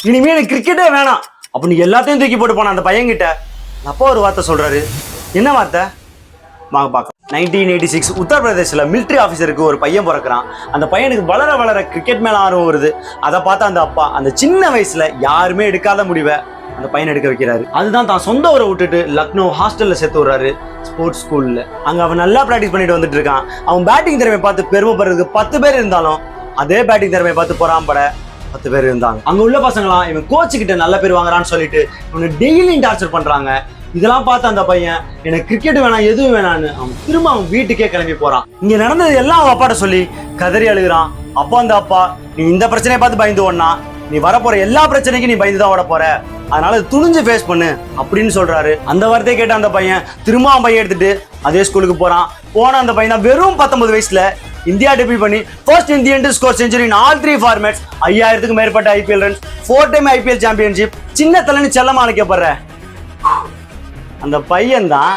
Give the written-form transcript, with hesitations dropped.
இனிமே எனக்கு கிரிக்கெட்டே வேணாம் அப்படின்னு எல்லாத்தையும் தூக்கி போட்டு போன அந்த பையன்கிட்ட அப்பா ஒரு வார்த்தை சொல்றாரு. என்ன வார்த்தை? வாங்க பார்க்கலாம். 1986 உத்தரப்பிரதேசில் மிலிட்ரி ஆஃபீஸருக்கு ஒரு பையன் பிறக்கிறான். அந்த பையனுக்கு வளர வளர கிரிக்கெட் மேலே ஆர்வம் வருது. அதை பார்த்து அந்த அப்பா அந்த சின்ன வயசுல யாருமே எடுக்காத முடிவை அந்த பையனை எடுக்க வைக்கிறாரு. அதுதான் தான் சொந்த ஊரை விட்டுட்டு லக்னோ ஹாஸ்டல்ல சேர்த்து விடுறாரு, ஸ்போர்ட்ஸ் ஸ்கூல்ல. அங்க அவன் நல்லா பிராக்டிஸ் பண்ணிட்டு வந்துட்டு இருக்கான். அவன் பேட்டிங் திறமை பார்த்து பெருமைப்படுறதுக்கு 10 பேர் இருந்தாலும் அதே பேட்டிங் திறமையை பார்த்து பொறாம்பட 10 பேர் இருந்தாங்க. அங்க உள்ள பசங்களாம் இவன் கோச்சு கிட்ட நல்ல பேர் வாங்குறான்னு சொல்லிட்டு இவனை டெய்லியும் டார்ச்சர் பண்றாங்க. இதெல்லாம் பார்த்து அந்த பையன் எனக்கு கிரிக்கெட் வேணாம் எதுவும் வேணான்னு அவன் திரும்ப அவன் வீட்டுக்கே கிளம்பி போறான். இங்க நடந்தது எல்லாம் அவன் அப்பாட்ட சொல்லி கதறி அழுகிறான். அப்பா அந்த அப்பா, நீ இந்த பிரச்சனையை பார்த்து பயந்து ஓடனா நீ வரப்போற எல்லா பிரச்சனைக்கும் நீ பயந்துதான் ஓட போற, அதனால துணிஞ்சு ஃபேஸ் பண்ணு அப்படின்னு சொல்றாரு. அந்த வார்த்தையை கேட்ட அந்த பையன் திரும்ப அவன் பையன் எடுத்துட்டு அதே ஸ்கூலுக்கு போன அந்த பையன் தான் வெறும் 19 வயசுல இந்தியா டெபியூ பண்ணி first Indian to score century in all 3 formats, 5000க்கு மேற்பட்ட IPL runs, 4 time IPL championship, சின்ன தலைன்னு செல்லமா அழைக்கப்படுற அந்த பையன் தான்